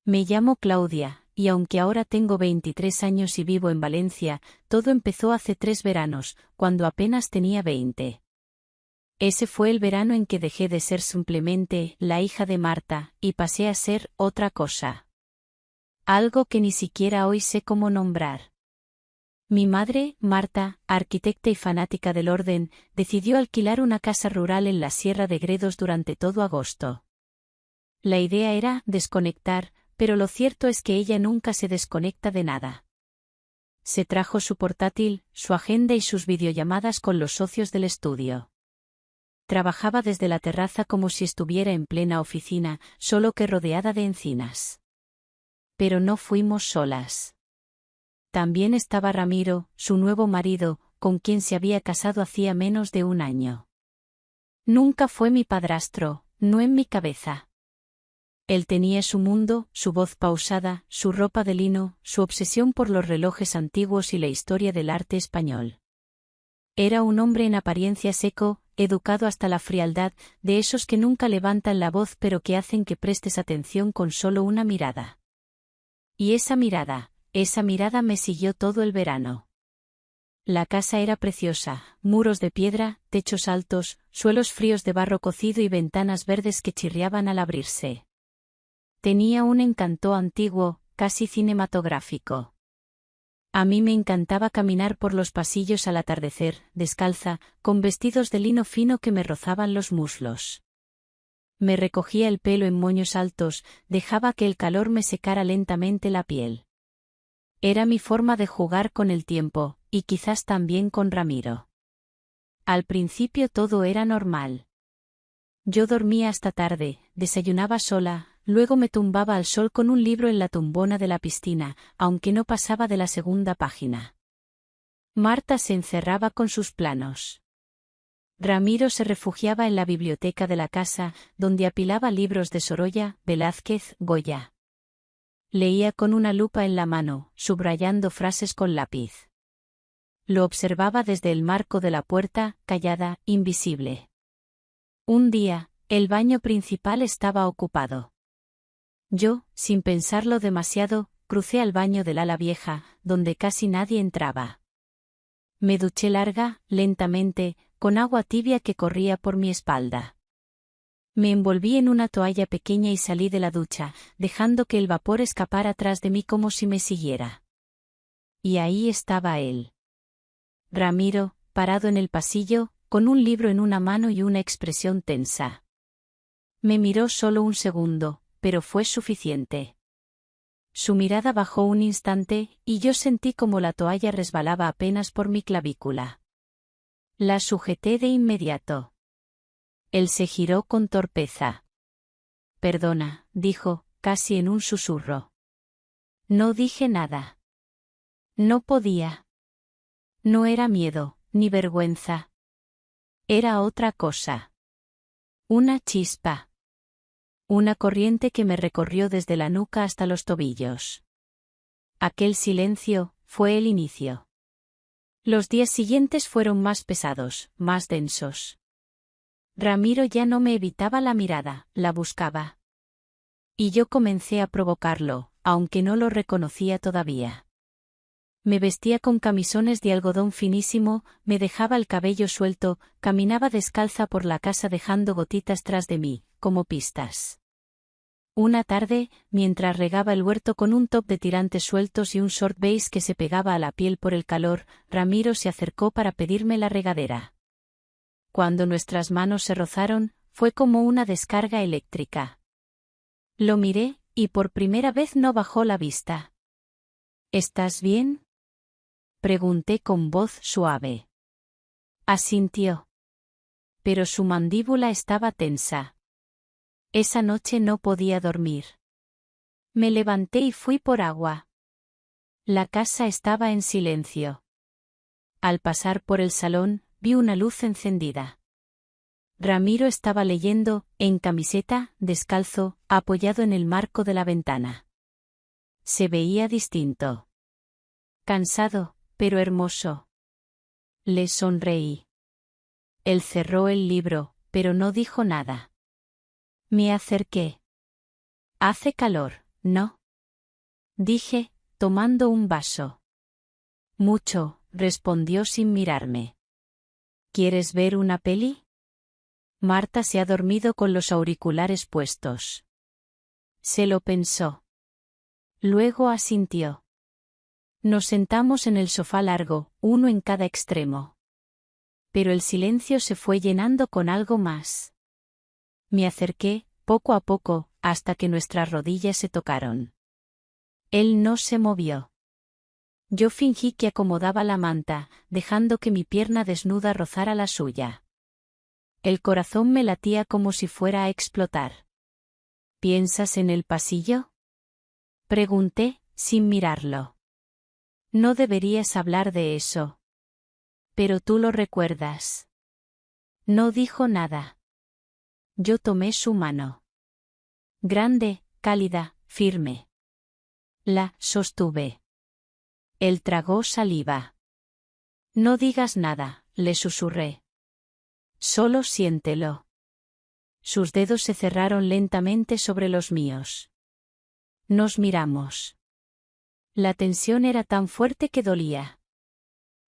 Me llamo Claudia, y aunque ahora tengo 23 años y vivo en Valencia, todo empezó hace 3 veranos, cuando apenas tenía 20. Ese fue el verano en que dejé de ser simplemente la hija de Marta, y pasé a ser otra cosa. Algo que ni siquiera hoy sé cómo nombrar. Mi madre, Marta, arquitecta y fanática del orden, decidió alquilar una casa rural en la Sierra de Gredos durante todo agosto. La idea era desconectar, pero lo cierto es que ella nunca se desconecta de nada. Se trajo su portátil, su agenda y sus videollamadas con los socios del estudio. Trabajaba desde la terraza como si estuviera en plena oficina, solo que rodeada de encinas. Pero no fuimos solas. También estaba Ramiro, su nuevo marido, con quien se había casado hacía menos de 1 año. Nunca fue mi padrastro, no en mi cabeza. Él tenía su mundo, su voz pausada, su ropa de lino, su obsesión por los relojes antiguos y la historia del arte español. Era un hombre en apariencia seco, educado hasta la frialdad, de esos que nunca levantan la voz pero que hacen que prestes atención con solo una mirada. Y esa mirada me siguió todo el verano. La casa era preciosa, muros de piedra, techos altos, suelos fríos de barro cocido y ventanas verdes que chirriaban al abrirse. Tenía un encanto antiguo, casi cinematográfico. A mí me encantaba caminar por los pasillos al atardecer, descalza, con vestidos de lino fino que me rozaban los muslos. Me recogía el pelo en moños altos, dejaba que el calor me secara lentamente la piel. Era mi forma de jugar con el tiempo, y quizás también con Ramiro. Al principio todo era normal. Yo dormía hasta tarde, desayunaba sola, luego me tumbaba al sol con un libro en la tumbona de la piscina, aunque no pasaba de la 2ª página. Marta se encerraba con sus planos. Ramiro se refugiaba en la biblioteca de la casa, donde apilaba libros de Sorolla, Velázquez, Goya. Leía con una lupa en la mano, subrayando frases con lápiz. Lo observaba desde el marco de la puerta, callada, invisible. Un día, el baño principal estaba ocupado. Yo, sin pensarlo demasiado, crucé al baño del ala vieja, donde casi nadie entraba. Me duché lentamente, con agua tibia que corría por mi espalda. Me envolví en una toalla pequeña y salí de la ducha, dejando que el vapor escapara tras de mí como si me siguiera. Y ahí estaba él. Ramiro, parado en el pasillo, con un libro en una mano y una expresión tensa. Me miró solo un segundo, pero fue suficiente. Su mirada bajó un instante, y yo sentí como la toalla resbalaba apenas por mi clavícula. La sujeté de inmediato. Él se giró con torpeza. «Perdona», dijo, casi en un susurro. No dije nada. No podía. No era miedo, ni vergüenza. Era otra cosa. Una chispa. Una corriente que me recorrió desde la nuca hasta los tobillos. Aquel silencio fue el inicio. Los días siguientes fueron más pesados, más densos. Ramiro ya no me evitaba la mirada, la buscaba. Y yo comencé a provocarlo, aunque no lo reconocía todavía. Me vestía con camisones de algodón finísimo, me dejaba el cabello suelto, caminaba descalza por la casa dejando gotitas tras de mí, como pistas. Una tarde, mientras regaba el huerto con un top de tirantes sueltos y un short beige que se pegaba a la piel por el calor, Ramiro se acercó para pedirme la regadera. Cuando nuestras manos se rozaron, fue como una descarga eléctrica. Lo miré, y por primera vez no bajó la vista. «¿Estás bien?», pregunté con voz suave. Asintió. Pero su mandíbula estaba tensa. Esa noche no podía dormir. Me levanté y fui por agua. La casa estaba en silencio. Al pasar por el salón, vi una luz encendida. Ramiro estaba leyendo, en camiseta, descalzo, apoyado en el marco de la ventana. Se veía distinto. Cansado, pero hermoso. Le sonreí. Él cerró el libro, pero no dijo nada. Me acerqué. «Hace calor», ¿no? Dije, tomando un vaso. Mucho, respondió sin mirarme. ¿Quieres ver una peli? Marta se ha dormido con los auriculares puestos. Se lo pensó. Luego asintió. Nos sentamos en el sofá largo, uno en cada extremo. Pero el silencio se fue llenando con algo más. Me acerqué, poco a poco, hasta que nuestras rodillas se tocaron. Él no se movió. Yo fingí que acomodaba la manta, dejando que mi pierna desnuda rozara la suya. El corazón me latía como si fuera a explotar. ¿Piensas en el pasillo? Pregunté, sin mirarlo. No deberías hablar de eso. Pero tú lo recuerdas. No dijo nada. Yo tomé su mano. Grande, cálida, firme. La sostuve. Él tragó saliva. No digas nada, le susurré. Solo siéntelo. Sus dedos se cerraron lentamente sobre los míos. Nos miramos. La tensión era tan fuerte que dolía.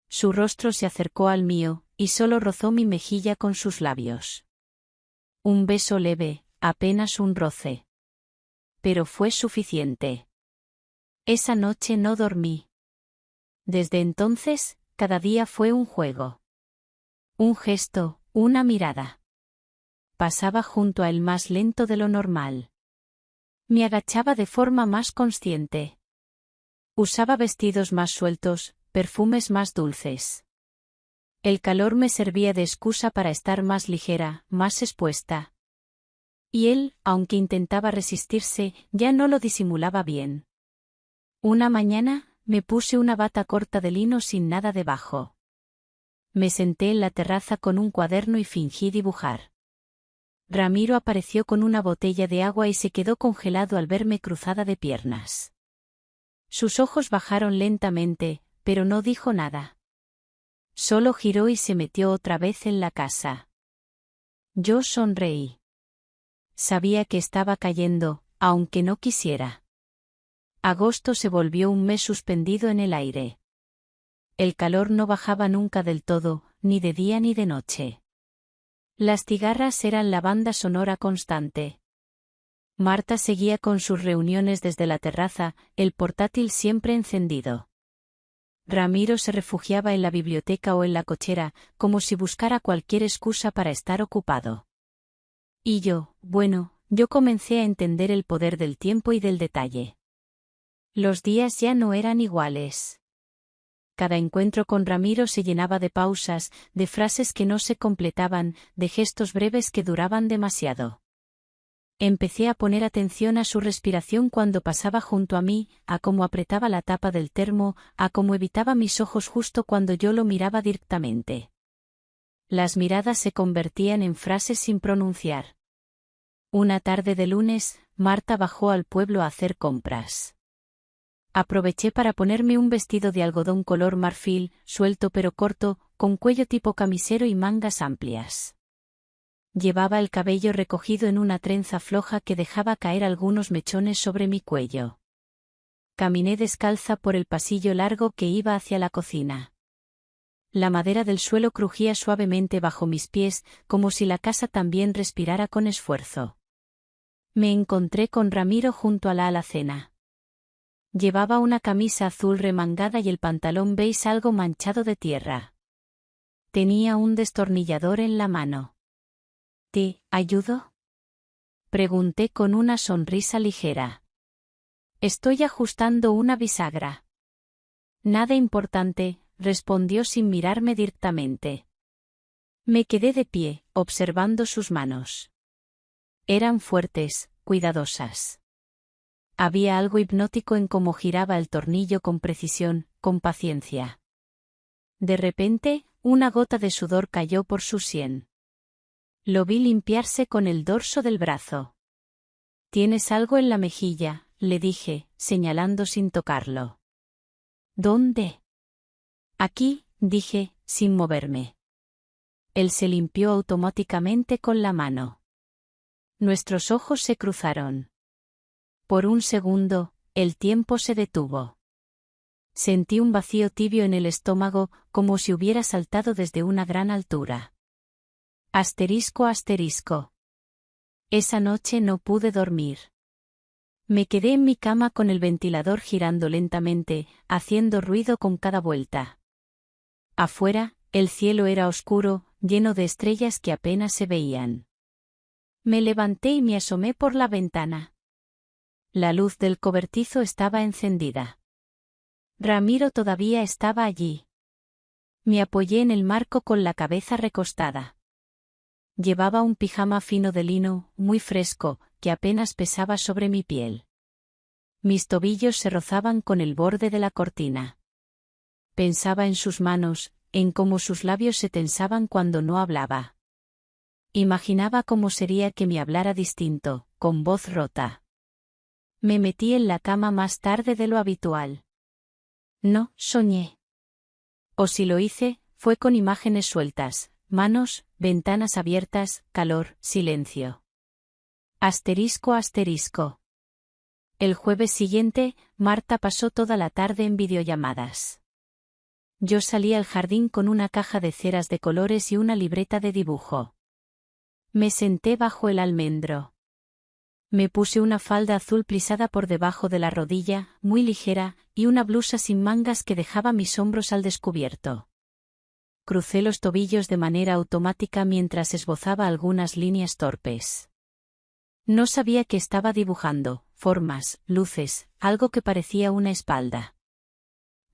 Su rostro se acercó al mío, y solo rozó mi mejilla con sus labios. Un beso leve, apenas un roce. Pero fue suficiente. Esa noche no dormí. Desde entonces, cada día fue un juego. Un gesto, una mirada. Pasaba junto a él más lento de lo normal. Me agachaba de forma más consciente. Usaba vestidos más sueltos, perfumes más dulces. El calor me servía de excusa para estar más ligera, más expuesta. Y él, aunque intentaba resistirse, ya no lo disimulaba bien. Una mañana, me puse una bata corta de lino sin nada debajo. Me senté en la terraza con un cuaderno y fingí dibujar. Ramiro apareció con una botella de agua y se quedó congelado al verme cruzada de piernas. Sus ojos bajaron lentamente, pero no dijo nada. Solo giró y se metió otra vez en la casa. Yo sonreí. Sabía que estaba cayendo, aunque no quisiera. Agosto se volvió un mes suspendido en el aire. El calor no bajaba nunca del todo, ni de día ni de noche. Las cigarras eran la banda sonora constante. Marta seguía con sus reuniones desde la terraza, el portátil siempre encendido. Ramiro se refugiaba en la biblioteca o en la cochera, como si buscara cualquier excusa para estar ocupado. Y yo, yo comencé a entender el poder del tiempo y del detalle. Los días ya no eran iguales. Cada encuentro con Ramiro se llenaba de pausas, de frases que no se completaban, de gestos breves que duraban demasiado. Empecé a poner atención a su respiración cuando pasaba junto a mí, a cómo apretaba la tapa del termo, a cómo evitaba mis ojos justo cuando yo lo miraba directamente. Las miradas se convertían en frases sin pronunciar. Una tarde de lunes, Marta bajó al pueblo a hacer compras. Aproveché para ponerme un vestido de algodón color marfil, suelto pero corto, con cuello tipo camisero y mangas amplias. Llevaba el cabello recogido en una trenza floja que dejaba caer algunos mechones sobre mi cuello. Caminé descalza por el pasillo largo que iba hacia la cocina. La madera del suelo crujía suavemente bajo mis pies, como si la casa también respirara con esfuerzo. Me encontré con Ramiro junto a la alacena. Llevaba una camisa azul remangada y el pantalón beige algo manchado de tierra. Tenía un destornillador en la mano. ¿Te ayudo? Pregunté con una sonrisa ligera. Estoy ajustando una bisagra. Nada importante, respondió sin mirarme directamente. Me quedé de pie, observando sus manos. Eran fuertes, cuidadosas. Había algo hipnótico en cómo giraba el tornillo con precisión, con paciencia. De repente, una gota de sudor cayó por su sien. Lo vi limpiarse con el dorso del brazo. «Tienes algo en la mejilla», le dije, señalando sin tocarlo. «¿Dónde?» «Aquí», dije, sin moverme. Él se limpió automáticamente con la mano. Nuestros ojos se cruzaron. Por un segundo, el tiempo se detuvo. Sentí un vacío tibio en el estómago, como si hubiera saltado desde una gran altura. Asterisco asterisco. Esa noche no pude dormir. Me quedé en mi cama con el ventilador girando lentamente, haciendo ruido con cada vuelta. Afuera, el cielo era oscuro, lleno de estrellas que apenas se veían. Me levanté y me asomé por la ventana. La luz del cobertizo estaba encendida. Ramiro todavía estaba allí. Me apoyé en el marco con la cabeza recostada. Llevaba un pijama fino de lino, muy fresco, que apenas pesaba sobre mi piel. Mis tobillos se rozaban con el borde de la cortina. Pensaba en sus manos, en cómo sus labios se tensaban cuando no hablaba. Imaginaba cómo sería que me hablara distinto, con voz rota. Me metí en la cama más tarde de lo habitual. No, soñé. O si lo hice, fue con imágenes sueltas, manos, ventanas abiertas, calor, silencio. Asterisco asterisco. El jueves siguiente, Marta pasó toda la tarde en videollamadas. Yo salí al jardín con una caja de ceras de colores y una libreta de dibujo. Me senté bajo el almendro. Me puse una falda azul plisada por debajo de la rodilla, muy ligera, y una blusa sin mangas que dejaba mis hombros al descubierto. Crucé los tobillos de manera automática mientras esbozaba algunas líneas torpes. No sabía qué estaba dibujando, formas, luces, algo que parecía una espalda.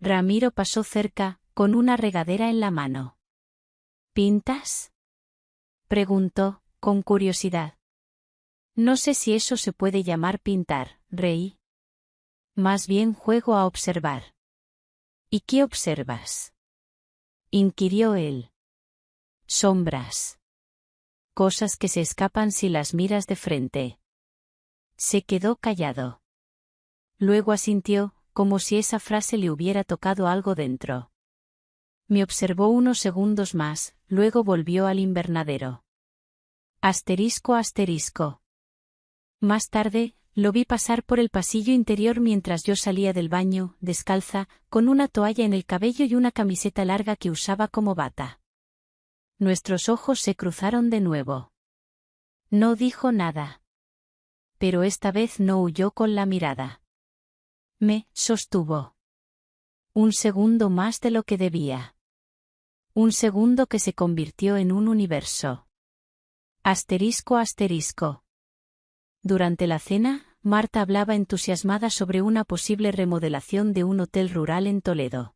Ramiro pasó cerca, con una regadera en la mano. ¿Pintas?, preguntó, con curiosidad. No sé si eso se puede llamar pintar, reí. Más bien juego a observar. ¿Y qué observas?, inquirió él. Sombras. Cosas que se escapan si las miras de frente. Se quedó callado. Luego asintió, como si esa frase le hubiera tocado algo dentro. Me observó unos segundos más, luego volvió al invernadero. Asterisco asterisco. Más tarde, lo vi pasar por el pasillo interior mientras yo salía del baño, descalza, con una toalla en el cabello y una camiseta larga que usaba como bata. Nuestros ojos se cruzaron de nuevo. No dijo nada. Pero esta vez no huyó con la mirada. Me sostuvo. Un segundo más de lo que debía. Un segundo que se convirtió en un universo. Asterisco asterisco. Durante la cena, Marta hablaba entusiasmada sobre una posible remodelación de un hotel rural en Toledo.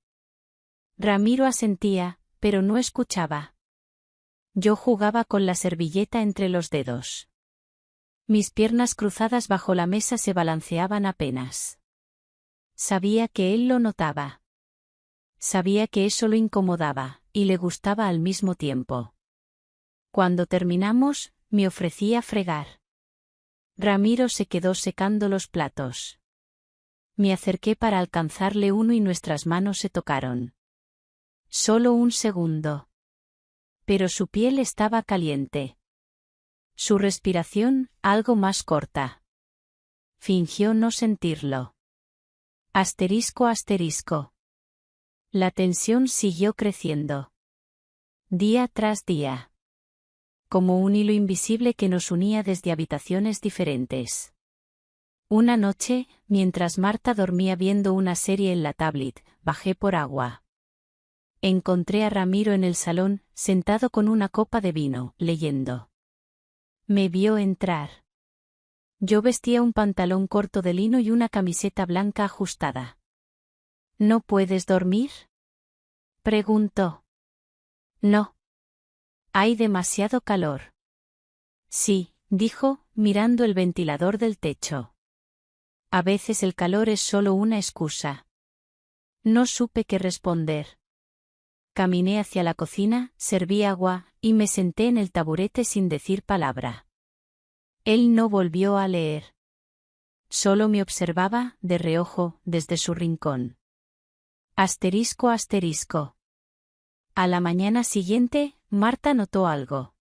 Ramiro asentía, pero no escuchaba. Yo jugaba con la servilleta entre los dedos. Mis piernas cruzadas bajo la mesa se balanceaban apenas. Sabía que él lo notaba. Sabía que eso lo incomodaba, y le gustaba al mismo tiempo. Cuando terminamos, me ofrecía fregar. Ramiro se quedó secando los platos. Me acerqué para alcanzarle uno y nuestras manos se tocaron. Solo un segundo. Pero su piel estaba caliente. Su respiración, algo más corta. Fingió no sentirlo. Asterisco asterisco. La tensión siguió creciendo. Día tras día. Como un hilo invisible que nos unía desde habitaciones diferentes. Una noche, mientras Marta dormía viendo una serie en la tablet, bajé por agua. Encontré a Ramiro en el salón, sentado con una copa de vino, leyendo. Me vio entrar. Yo vestía un pantalón corto de lino y una camiseta blanca ajustada. ¿No puedes dormir?, preguntó. No. Hay demasiado calor. Sí, dijo, mirando el ventilador del techo. A veces el calor es solo una excusa. No supe qué responder. Caminé hacia la cocina, serví agua, y me senté en el taburete sin decir palabra. Él no volvió a leer. Solo me observaba, de reojo, desde su rincón. Asterisco asterisco. A la mañana siguiente, Marta notó algo.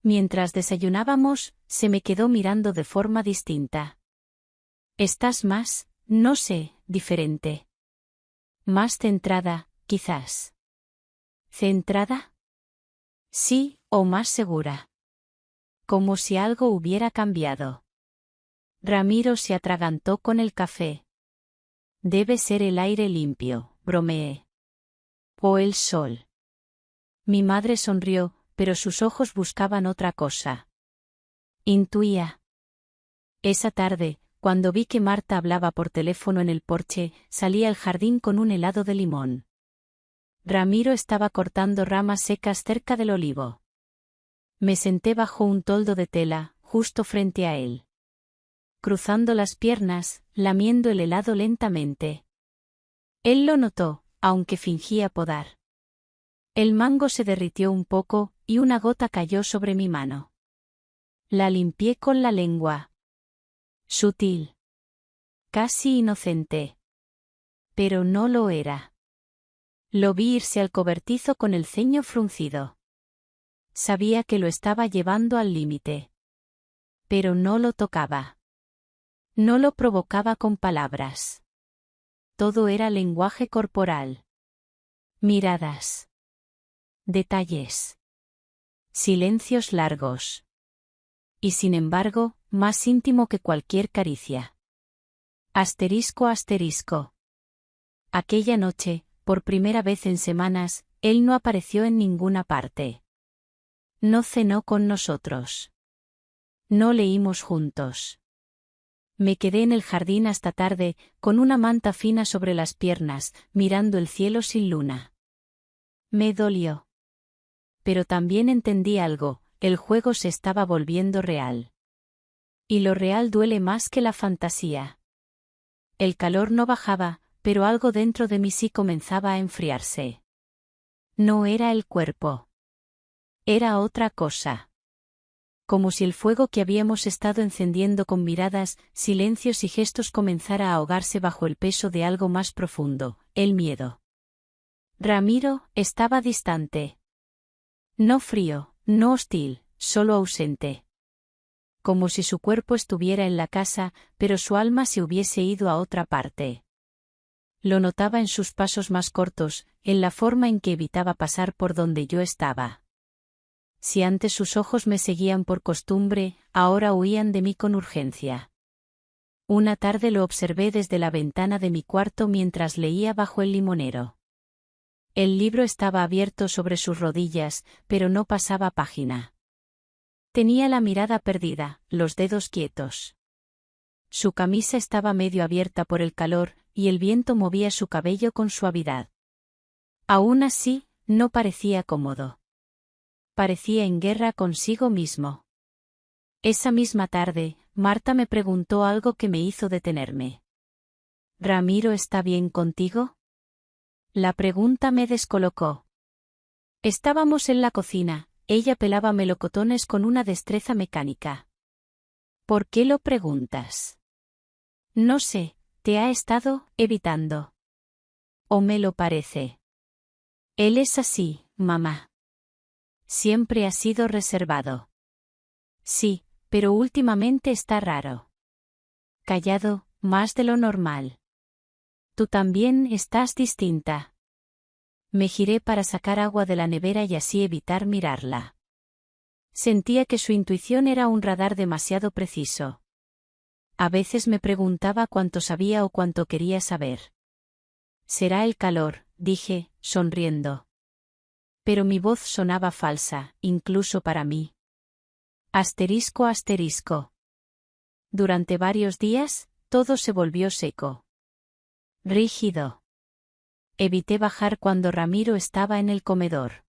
Mientras desayunábamos, se me quedó mirando de forma distinta. Estás más, no sé, diferente. Más centrada, quizás. ¿Centrada? Sí, o más segura. Como si algo hubiera cambiado. Ramiro se atragantó con el café. Debe ser el aire limpio, bromeé. O el sol. Mi madre sonrió, pero sus ojos buscaban otra cosa. Intuía. Esa tarde, cuando vi que Marta hablaba por teléfono en el porche, salí al jardín con un helado de limón. Ramiro estaba cortando ramas secas cerca del olivo. Me senté bajo un toldo de tela, justo frente a él. Cruzando las piernas, lamiendo el helado lentamente. Él lo notó, aunque fingía podar. El mango se derritió un poco, y una gota cayó sobre mi mano. La limpié con la lengua. Sutil. Casi inocente. Pero no lo era. Lo vi irse al cobertizo con el ceño fruncido. Sabía que lo estaba llevando al límite. Pero no lo tocaba. No lo provocaba con palabras. Todo era lenguaje corporal. Miradas. Detalles. Silencios largos. Y sin embargo, más íntimo que cualquier caricia. Asterisco asterisco. Aquella noche, por primera vez en semanas, él no apareció en ninguna parte. No cenó con nosotros. No leímos juntos. Me quedé en el jardín hasta tarde, con una manta fina sobre las piernas, mirando el cielo sin luna. Me dolió. Pero también entendí algo, el juego se estaba volviendo real. Y lo real duele más que la fantasía. El calor no bajaba, pero algo dentro de mí sí comenzaba a enfriarse. No era el cuerpo. Era otra cosa. Como si el fuego que habíamos estado encendiendo con miradas, silencios y gestos comenzara a ahogarse bajo el peso de algo más profundo, el miedo. Ramiro estaba distante. No frío, no hostil, solo ausente. Como si su cuerpo estuviera en la casa, pero su alma se hubiese ido a otra parte. Lo notaba en sus pasos más cortos, en la forma en que evitaba pasar por donde yo estaba. Si antes sus ojos me seguían por costumbre, ahora huían de mí con urgencia. Una tarde lo observé desde la ventana de mi cuarto mientras leía bajo el limonero. El libro estaba abierto sobre sus rodillas, pero no pasaba página. Tenía la mirada perdida, los dedos quietos. Su camisa estaba medio abierta por el calor, y el viento movía su cabello con suavidad. Aún así, no parecía cómodo. Parecía en guerra consigo mismo. Esa misma tarde, Marta me preguntó algo que me hizo detenerme. ¿Ramiro está bien contigo? La pregunta me descolocó. Estábamos en la cocina, ella pelaba melocotones con una destreza mecánica. ¿Por qué lo preguntas? No sé, te ha estado evitando. ¿O me lo parece? Él es así, mamá. Siempre ha sido reservado. Sí, pero últimamente está raro. Callado, más de lo normal. Tú también estás distinta. Me giré para sacar agua de la nevera y así evitar mirarla. Sentía que su intuición era un radar demasiado preciso. A veces me preguntaba cuánto sabía o cuánto quería saber. Será el calor, dije, sonriendo. Pero mi voz sonaba falsa, incluso para mí. Asterisco asterisco. Durante varios días, todo se volvió seco. Rígido. Evité bajar cuando Ramiro estaba en el comedor.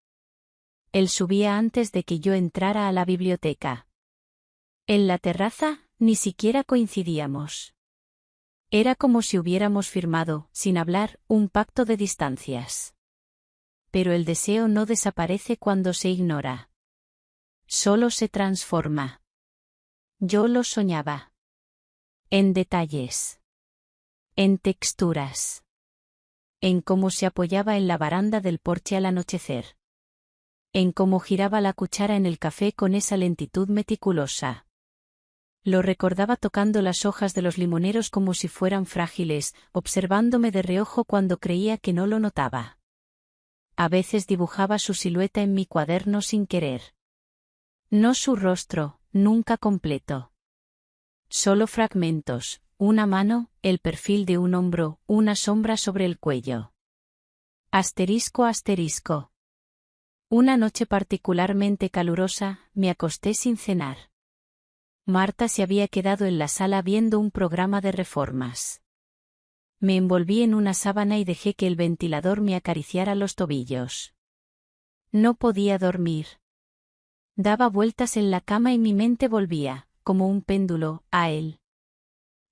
Él subía antes de que yo entrara a la biblioteca. En la terraza, ni siquiera coincidíamos. Era como si hubiéramos firmado, sin hablar, un pacto de distancias. Pero el deseo no desaparece cuando se ignora. Solo se transforma. Yo lo soñaba. En detalles. En texturas. En cómo se apoyaba en la baranda del porche al anochecer. En cómo giraba la cuchara en el café con esa lentitud meticulosa. Lo recordaba tocando las hojas de los limoneros como si fueran frágiles, observándome de reojo cuando creía que no lo notaba. A veces dibujaba su silueta en mi cuaderno sin querer. No su rostro, nunca completo. Solo fragmentos, una mano, el perfil de un hombro, una sombra sobre el cuello. Asterisco asterisco. Una noche particularmente calurosa, me acosté sin cenar. Marta se había quedado en la sala viendo un programa de reformas. Me envolví en una sábana y dejé que el ventilador me acariciara los tobillos. No podía dormir. Daba vueltas en la cama y mi mente volvía, como un péndulo, a él.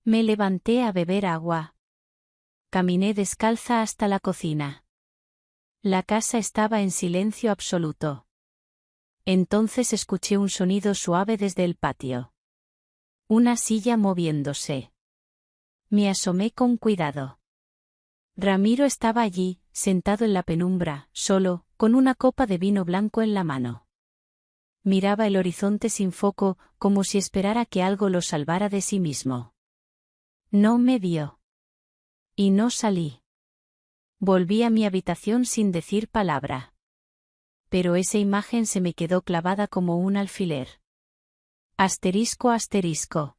Me levanté a beber agua. Caminé descalza hasta la cocina. La casa estaba en silencio absoluto. Entonces escuché un sonido suave desde el patio. Una silla moviéndose. Me asomé con cuidado. Ramiro estaba allí, sentado en la penumbra, solo, con una copa de vino blanco en la mano. Miraba el horizonte sin foco, como si esperara que algo lo salvara de sí mismo. No me vio. Y no salí. Volví a mi habitación sin decir palabra. Pero esa imagen se me quedó clavada como un alfiler. Asterisco asterisco.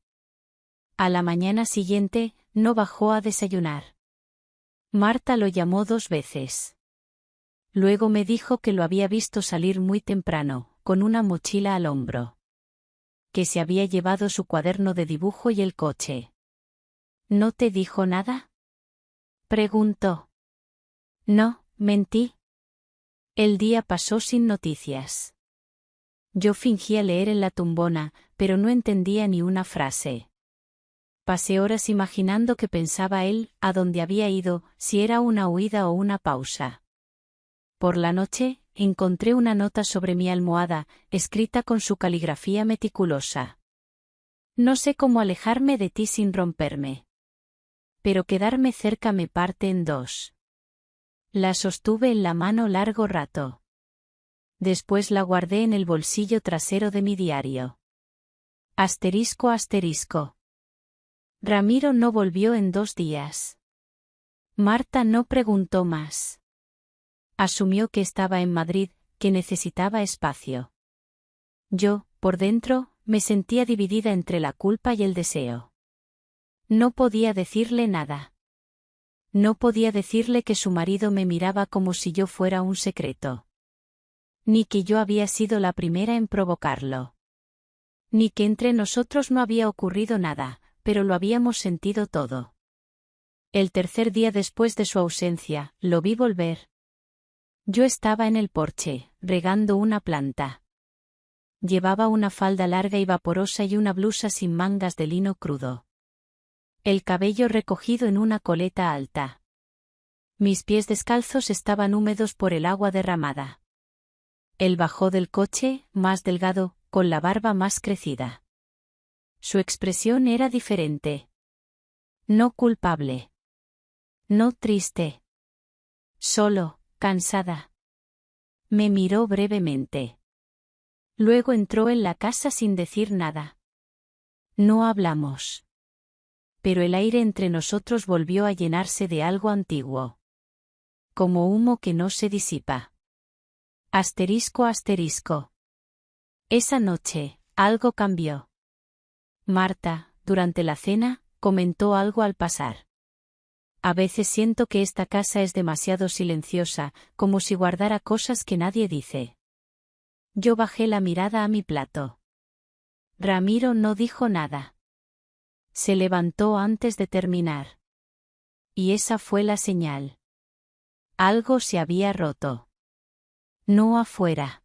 A la mañana siguiente, no bajó a desayunar. Marta lo llamó 2 veces. Luego me dijo que lo había visto salir muy temprano, con una mochila al hombro. Que se había llevado su cuaderno de dibujo y el coche. ¿No te dijo nada?, preguntó. No, mentí. El día pasó sin noticias. Yo fingía leer en la tumbona, pero no entendía ni una frase. Pasé horas imaginando qué pensaba él, a dónde había ido, si era una huida o una pausa. Por la noche, encontré una nota sobre mi almohada, escrita con su caligrafía meticulosa. No sé cómo alejarme de ti sin romperme. Pero quedarme cerca me parte en 2. La sostuve en la mano largo rato. Después la guardé en el bolsillo trasero de mi diario. Asterisco asterisco. Ramiro no volvió en 2 días. Marta no preguntó más. Asumió que estaba en Madrid, que necesitaba espacio. Yo, por dentro, me sentía dividida entre la culpa y el deseo. No podía decirle nada. No podía decirle que su marido me miraba como si yo fuera un secreto. Ni que yo había sido la primera en provocarlo. Ni que entre nosotros no había ocurrido nada, pero lo habíamos sentido todo. El tercer día después de su ausencia, lo vi volver. Yo estaba en el porche, regando una planta. Llevaba una falda larga y vaporosa y una blusa sin mangas de lino crudo. El cabello recogido en una coleta alta. Mis pies descalzos estaban húmedos por el agua derramada. Él bajó del coche, más delgado, con la barba más crecida. Su expresión era diferente. No culpable. No triste. Solo, cansada. Me miró brevemente. Luego entró en la casa sin decir nada. No hablamos. Pero el aire entre nosotros volvió a llenarse de algo antiguo. Como humo que no se disipa. Asterisco asterisco. Esa noche, algo cambió. Marta, durante la cena, comentó algo al pasar. A veces siento que esta casa es demasiado silenciosa, como si guardara cosas que nadie dice. Yo bajé la mirada a mi plato. Ramiro no dijo nada. Se levantó antes de terminar. Y esa fue la señal. Algo se había roto. No afuera.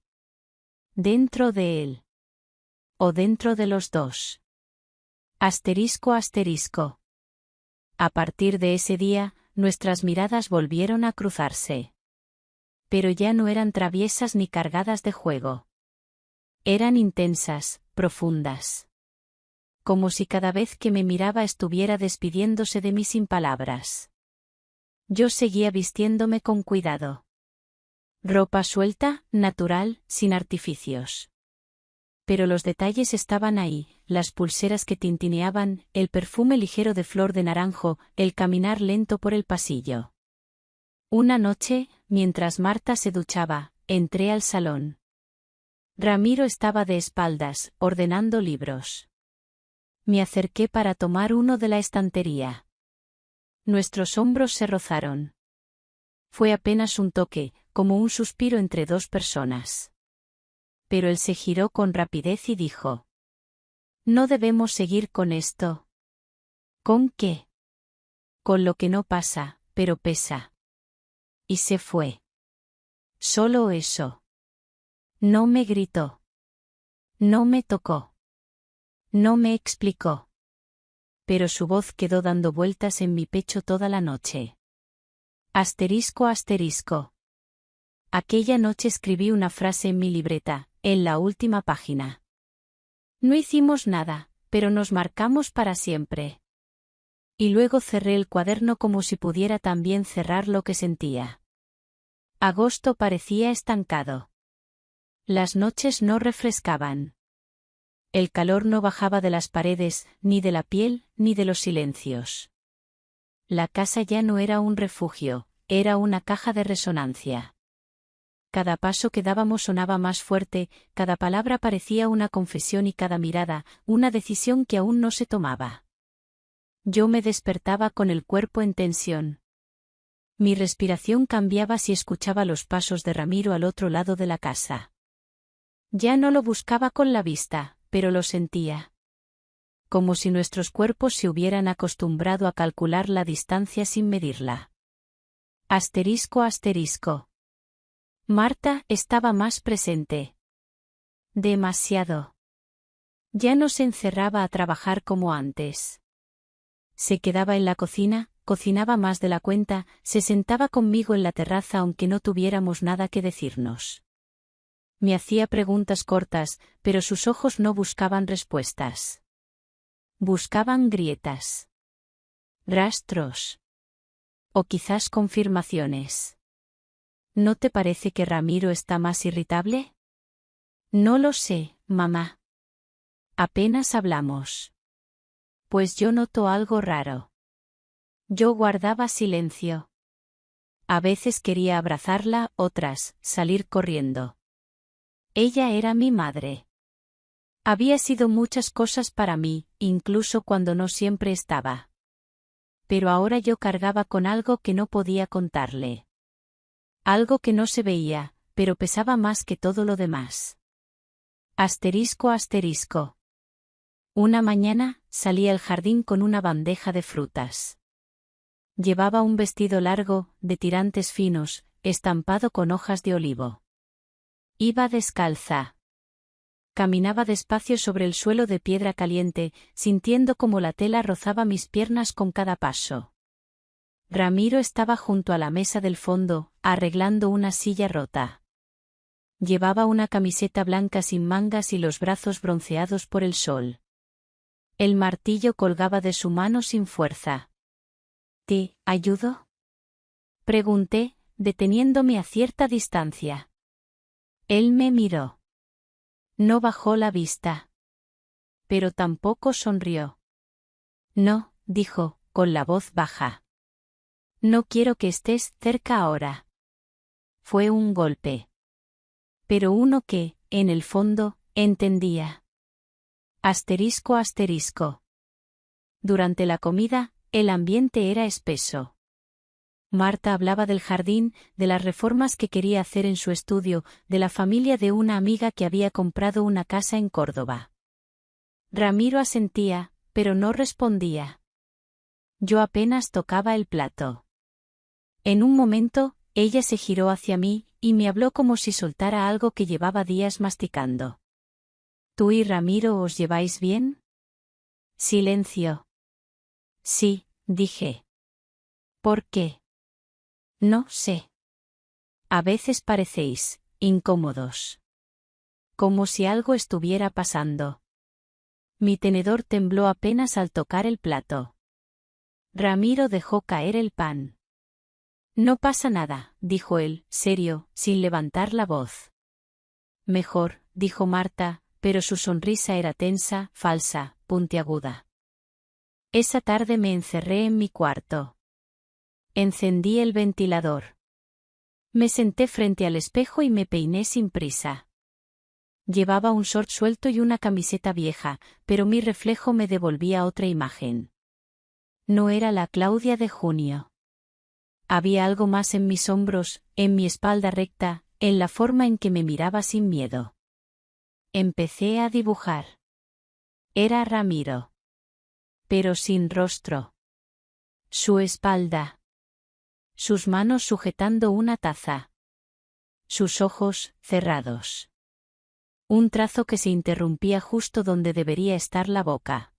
Dentro de él. O dentro de los dos. Asterisco asterisco. A partir de ese día, nuestras miradas volvieron a cruzarse. Pero ya no eran traviesas ni cargadas de juego. Eran intensas, profundas. Como si cada vez que me miraba estuviera despidiéndose de mí sin palabras. Yo seguía vistiéndome con cuidado. Ropa suelta, natural, sin artificios. Pero los detalles estaban ahí, las pulseras que tintineaban, el perfume ligero de flor de naranjo, el caminar lento por el pasillo. Una noche, mientras Marta se duchaba, entré al salón. Ramiro estaba de espaldas, ordenando libros. Me acerqué para tomar uno de la estantería. Nuestros hombros se rozaron. Fue apenas un toque, como un suspiro entre dos personas. Pero él se giró con rapidez y dijo: «No debemos seguir con esto». «¿Con qué?» «Con lo que no pasa, pero pesa». Y se fue. Solo eso. No me gritó. No me tocó. No me explicó. Pero su voz quedó dando vueltas en mi pecho toda la noche. Asterisco asterisco. Aquella noche escribí una frase en mi libreta, en la última página. No hicimos nada, pero nos marcamos para siempre. Y luego cerré el cuaderno como si pudiera también cerrar lo que sentía. Agosto parecía estancado. Las noches no refrescaban. El calor no bajaba de las paredes, ni de la piel, ni de los silencios. La casa ya no era un refugio, era una caja de resonancia. Cada paso que dábamos sonaba más fuerte, cada palabra parecía una confesión y cada mirada, una decisión que aún no se tomaba. Yo me despertaba con el cuerpo en tensión. Mi respiración cambiaba si escuchaba los pasos de Ramiro al otro lado de la casa. Ya no lo buscaba con la vista, pero lo sentía. Como si nuestros cuerpos se hubieran acostumbrado a calcular la distancia sin medirla. Asterisco asterisco. Marta estaba más presente. Demasiado. Ya no se encerraba a trabajar como antes. Se quedaba en la cocina, cocinaba más de la cuenta, se sentaba conmigo en la terraza aunque no tuviéramos nada que decirnos. Me hacía preguntas cortas, pero sus ojos no buscaban respuestas. Buscaban grietas. Rastros. O quizás confirmaciones. ¿No te parece que Ramiro está más irritable? No lo sé, mamá. Apenas hablamos. Pues yo noto algo raro. Yo guardaba silencio. A veces quería abrazarla, otras, salir corriendo. Ella era mi madre. Había sido muchas cosas para mí, incluso cuando no siempre estaba. Pero ahora yo cargaba con algo que no podía contarle. Algo que no se veía, pero pesaba más que todo lo demás. Asterisco asterisco. Una mañana, salí al jardín con una bandeja de frutas. Llevaba un vestido largo, de tirantes finos, estampado con hojas de olivo. Iba descalza. Caminaba despacio sobre el suelo de piedra caliente, sintiendo como la tela rozaba mis piernas con cada paso. Ramiro estaba junto a la mesa del fondo, arreglando una silla rota. Llevaba una camiseta blanca sin mangas y los brazos bronceados por el sol. El martillo colgaba de su mano sin fuerza. ¿Te ayudo?, pregunté, deteniéndome a cierta distancia. Él me miró. No bajó la vista. Pero tampoco sonrió. No, dijo, con la voz baja. No quiero que estés cerca ahora. Fue un golpe. Pero uno que, en el fondo, entendía. Asterisco asterisco. Durante la comida, el ambiente era espeso. Marta hablaba del jardín, de las reformas que quería hacer en su estudio, de la familia de una amiga que había comprado una casa en Córdoba. Ramiro asentía, pero no respondía. Yo apenas tocaba el plato. En un momento, ella se giró hacia mí, y me habló como si soltara algo que llevaba días masticando. ¿Tú y Ramiro os lleváis bien? Silencio. Sí, dije. ¿Por qué? No sé. A veces parecéis incómodos. Como si algo estuviera pasando. Mi tenedor tembló apenas al tocar el plato. Ramiro dejó caer el pan. No pasa nada, dijo él, serio, sin levantar la voz. Mejor, dijo Marta, pero su sonrisa era tensa, falsa, puntiaguda. Esa tarde me encerré en mi cuarto. Encendí el ventilador. Me senté frente al espejo y me peiné sin prisa. Llevaba un short suelto y una camiseta vieja, pero mi reflejo me devolvía otra imagen. No era la Claudia de junio. Había algo más en mis hombros, en mi espalda recta, en la forma en que me miraba sin miedo. Empecé a dibujar. Era Ramiro. Pero sin rostro. Su espalda. Sus manos sujetando una taza. Sus ojos, cerrados. Un trazo que se interrumpía justo donde debería estar la boca.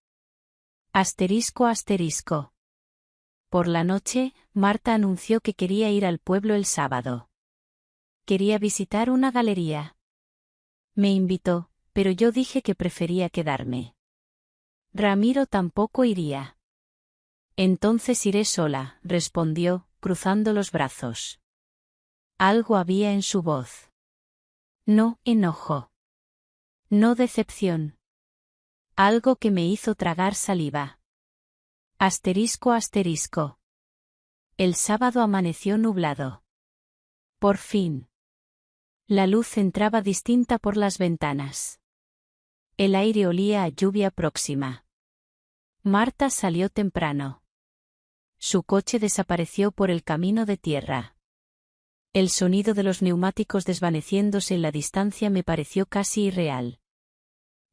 Asterisco asterisco. Por la noche, Marta anunció que quería ir al pueblo el sábado. Quería visitar una galería. Me invitó, pero yo dije que prefería quedarme. Ramiro tampoco iría. Entonces iré sola, respondió, cruzando los brazos. Algo había en su voz. No enojo. No decepción. Algo que me hizo tragar saliva. Asterisco asterisco. El sábado amaneció nublado. Por fin. La luz entraba distinta por las ventanas. El aire olía a lluvia próxima. Marta salió temprano. Su coche desapareció por el camino de tierra. El sonido de los neumáticos desvaneciéndose en la distancia me pareció casi irreal.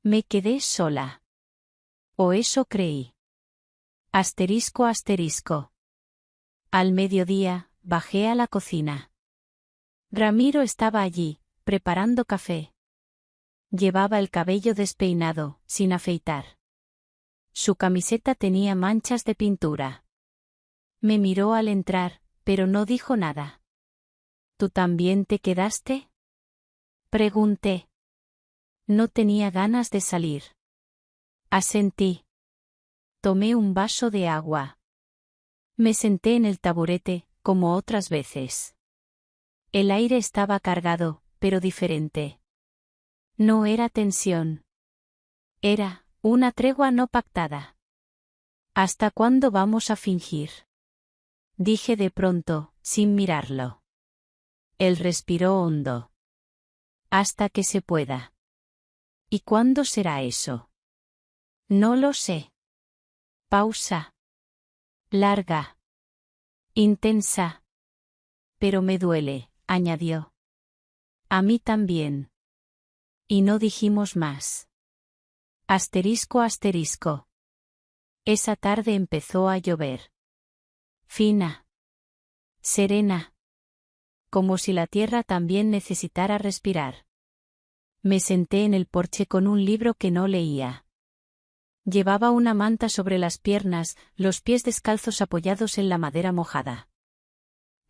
Me quedé sola. O eso creí. Asterisco asterisco. Al mediodía, bajé a la cocina. Ramiro estaba allí, preparando café. Llevaba el cabello despeinado, sin afeitar. Su camiseta tenía manchas de pintura. Me miró al entrar, pero no dijo nada. ¿Tú también te quedaste? Pregunté. No tenía ganas de salir. Asentí. Tomé un vaso de agua. Me senté en el taburete, como otras veces. El aire estaba cargado, pero diferente. No era tensión. Era una tregua no pactada. ¿Hasta cuándo vamos a fingir? Dije de pronto, sin mirarlo. Él respiró hondo. Hasta que se pueda. ¿Y cuándo será eso? No lo sé. Pausa. Larga. Intensa. Pero me duele, añadió. A mí también. Y no dijimos más. Asterisco asterisco. Esa tarde empezó a llover. Fina. Serena. Como si la tierra también necesitara respirar. Me senté en el porche con un libro que no leía. Llevaba una manta sobre las piernas, los pies descalzos apoyados en la madera mojada.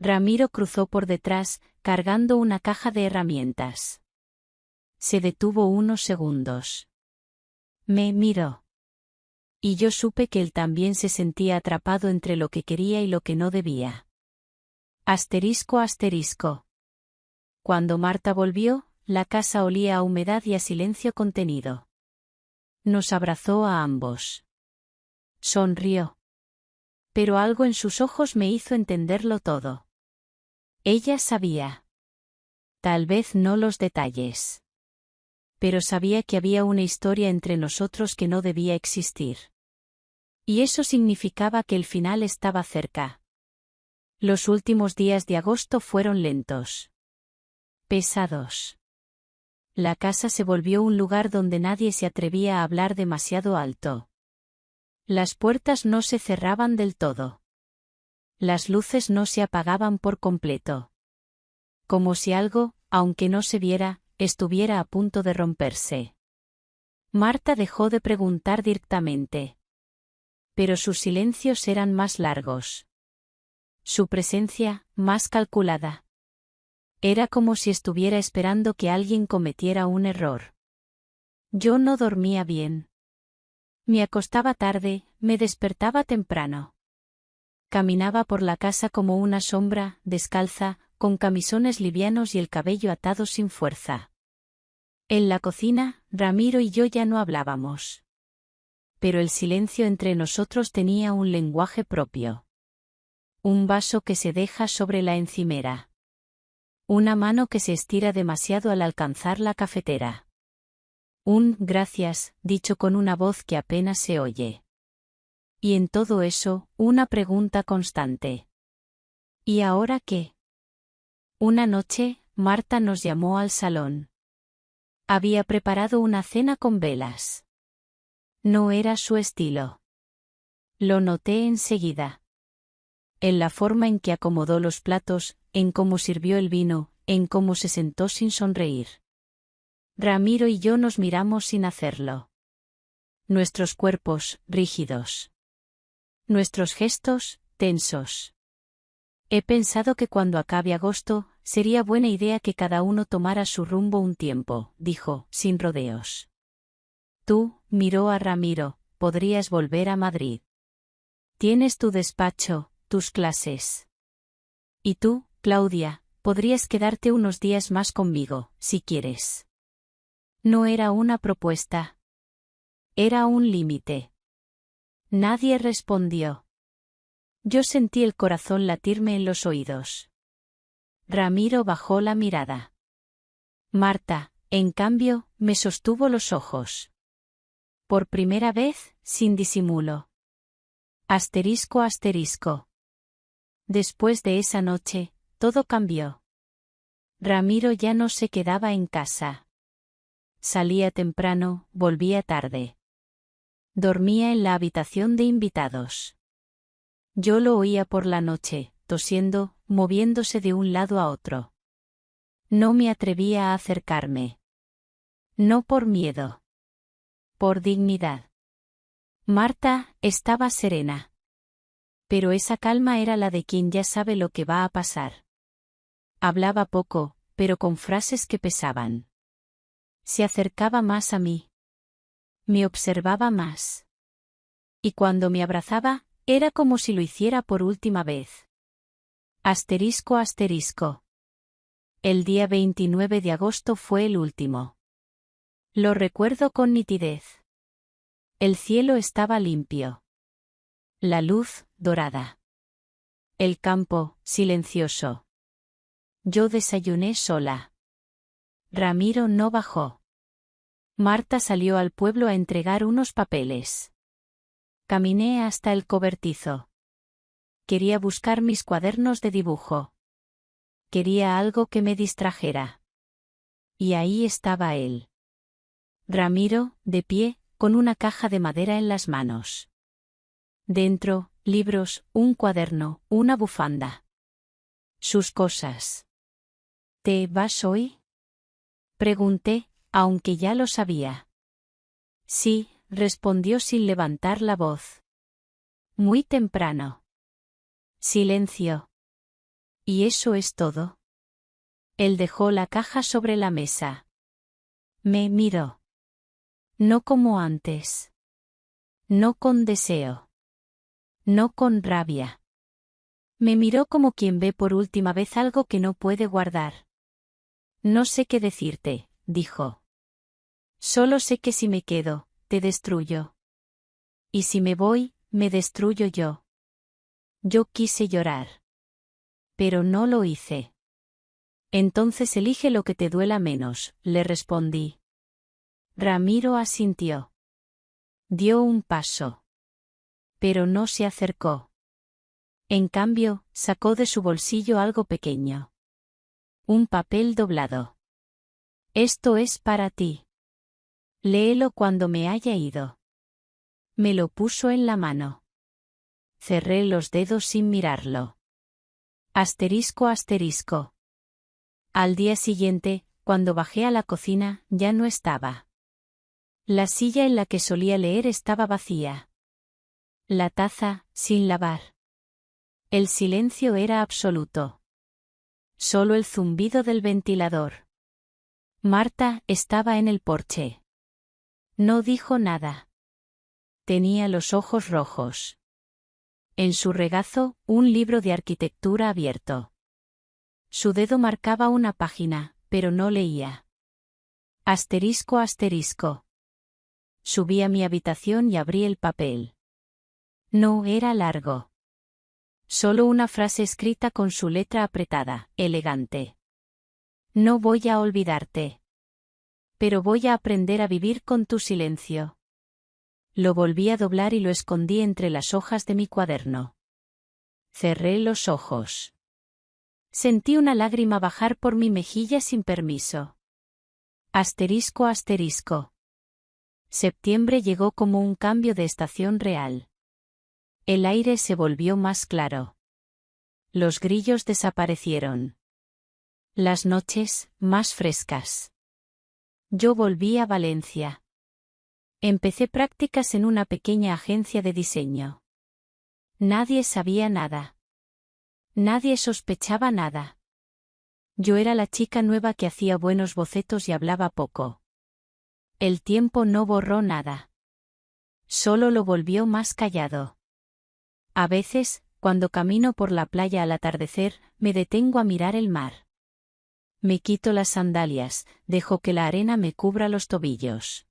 Ramiro cruzó por detrás, cargando una caja de herramientas. Se detuvo unos segundos. Me miró. Y yo supe que él también se sentía atrapado entre lo que quería y lo que no debía. Asterisco asterisco. Cuando Marta volvió, la casa olía a humedad y a silencio contenido. Nos abrazó a ambos. Sonrió. Pero algo en sus ojos me hizo entenderlo todo. Ella sabía. Tal vez no los detalles. Pero sabía que había una historia entre nosotros que no debía existir. Y eso significaba que el final estaba cerca. Los últimos días de agosto fueron lentos. Pesados. La casa se volvió un lugar donde nadie se atrevía a hablar demasiado alto. Las puertas no se cerraban del todo. Las luces no se apagaban por completo. Como si algo, aunque no se viera, estuviera a punto de romperse. Marta dejó de preguntar directamente. Pero sus silencios eran más largos. Su presencia, más calculada. Era como si estuviera esperando que alguien cometiera un error. Yo no dormía bien. Me acostaba tarde, me despertaba temprano. Caminaba por la casa como una sombra, descalza, con camisones livianos y el cabello atado sin fuerza. En la cocina, Ramiro y yo ya no hablábamos. Pero el silencio entre nosotros tenía un lenguaje propio. Un vaso que se deja sobre la encimera. Una mano que se estira demasiado al alcanzar la cafetera. Un gracias, dicho con una voz que apenas se oye. Y en todo eso, una pregunta constante. ¿Y ahora qué? Una noche, Marta nos llamó al salón. Había preparado una cena con velas. No era su estilo. Lo noté enseguida. En la forma en que acomodó los platos, en cómo sirvió el vino, en cómo se sentó sin sonreír. Ramiro y yo nos miramos sin hacerlo. Nuestros cuerpos, rígidos. Nuestros gestos, tensos. He pensado que cuando acabe agosto, sería buena idea que cada uno tomara su rumbo un tiempo, dijo, sin rodeos. Tú, miró a Ramiro, podrías volver a Madrid. Tienes tu despacho, tus clases. Y tú, Claudia, podrías quedarte unos días más conmigo, si quieres. No era una propuesta. Era un límite. Nadie respondió. Yo sentí el corazón latirme en los oídos. Ramiro bajó la mirada. Marta, en cambio, me sostuvo los ojos. Por primera vez, sin disimulo. Asterisco asterisco. Después de esa noche, todo cambió. Ramiro ya no se quedaba en casa. Salía temprano, volvía tarde. Dormía en la habitación de invitados. Yo lo oía por la noche, tosiendo, moviéndose de un lado a otro. No me atrevía a acercarme. No por miedo. Por dignidad. Marta estaba serena. Pero esa calma era la de quien ya sabe lo que va a pasar. Hablaba poco, pero con frases que pesaban. Se acercaba más a mí. Me observaba más. Y cuando me abrazaba, era como si lo hiciera por última vez. Asterisco asterisco. El día 29 de agosto fue el último. Lo recuerdo con nitidez. El cielo estaba limpio. La luz, dorada. El campo, silencioso. Yo desayuné sola. Ramiro no bajó. Marta salió al pueblo a entregar unos papeles. Caminé hasta el cobertizo. Quería buscar mis cuadernos de dibujo. Quería algo que me distrajera. Y ahí estaba él. Ramiro, de pie, con una caja de madera en las manos. Dentro, libros, un cuaderno, una bufanda. Sus cosas. ¿Te vas hoy? Pregunté, aunque ya lo sabía. Sí, respondió sin levantar la voz. Muy temprano. Silencio. ¿Y eso es todo? Él dejó la caja sobre la mesa. Me miró. No como antes. No con deseo. No con rabia. Me miró como quien ve por última vez algo que no puede guardar. No sé qué decirte, dijo. Solo sé que si me quedo, te destruyo. Y si me voy, me destruyo yo. Yo quise llorar. Pero no lo hice. Entonces elige lo que te duela menos, le respondí. Ramiro asintió. Dio un paso. Pero no se acercó. En cambio, sacó de su bolsillo algo pequeño. Un papel doblado. Esto es para ti. Léelo cuando me haya ido. Me lo puso en la mano. Cerré los dedos sin mirarlo. Asterisco asterisco. Al día siguiente, cuando bajé a la cocina, ya no estaba. La silla en la que solía leer estaba vacía. La taza, sin lavar. El silencio era absoluto. Solo el zumbido del ventilador. Marta estaba en el porche. No dijo nada. Tenía los ojos rojos. En su regazo, un libro de arquitectura abierto. Su dedo marcaba una página, pero no leía. Asterisco asterisco. Subí a mi habitación y abrí el papel. No era largo. Solo una frase escrita con su letra apretada, elegante. No voy a olvidarte. Pero voy a aprender a vivir con tu silencio. Lo volví a doblar y lo escondí entre las hojas de mi cuaderno. Cerré los ojos. Sentí una lágrima bajar por mi mejilla sin permiso. Asterisco asterisco. Septiembre llegó como un cambio de estación real. El aire se volvió más claro. Los grillos desaparecieron. Las noches, más frescas. Yo volví a Valencia. Empecé prácticas en una pequeña agencia de diseño. Nadie sabía nada. Nadie sospechaba nada. Yo era la chica nueva que hacía buenos bocetos y hablaba poco. El tiempo no borró nada. Solo lo volvió más callado. A veces, cuando camino por la playa al atardecer, me detengo a mirar el mar. Me quito las sandalias, dejo que la arena me cubra los tobillos.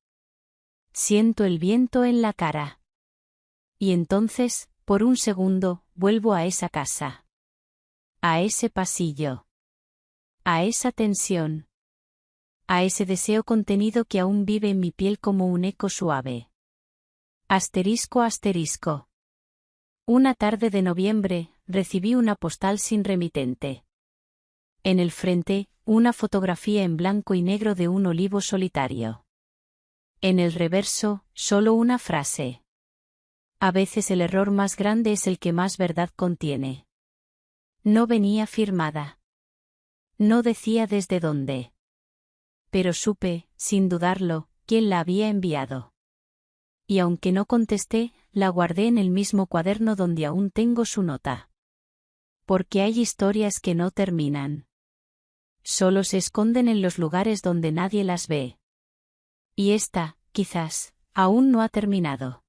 Siento el viento en la cara. Y entonces, por un segundo, vuelvo a esa casa. A ese pasillo. A esa tensión. A ese deseo contenido que aún vive en mi piel como un eco suave. Asterisco asterisco. Una tarde de noviembre, recibí una postal sin remitente. En el frente, una fotografía en blanco y negro de un olivo solitario. En el reverso, solo una frase. A veces el error más grande es el que más verdad contiene. No venía firmada. No decía desde dónde. Pero supe, sin dudarlo, quién la había enviado. Y aunque no contesté, la guardé en el mismo cuaderno donde aún tengo su nota. Porque hay historias que no terminan. Solo se esconden en los lugares donde nadie las ve. Y esta, quizás, aún no ha terminado.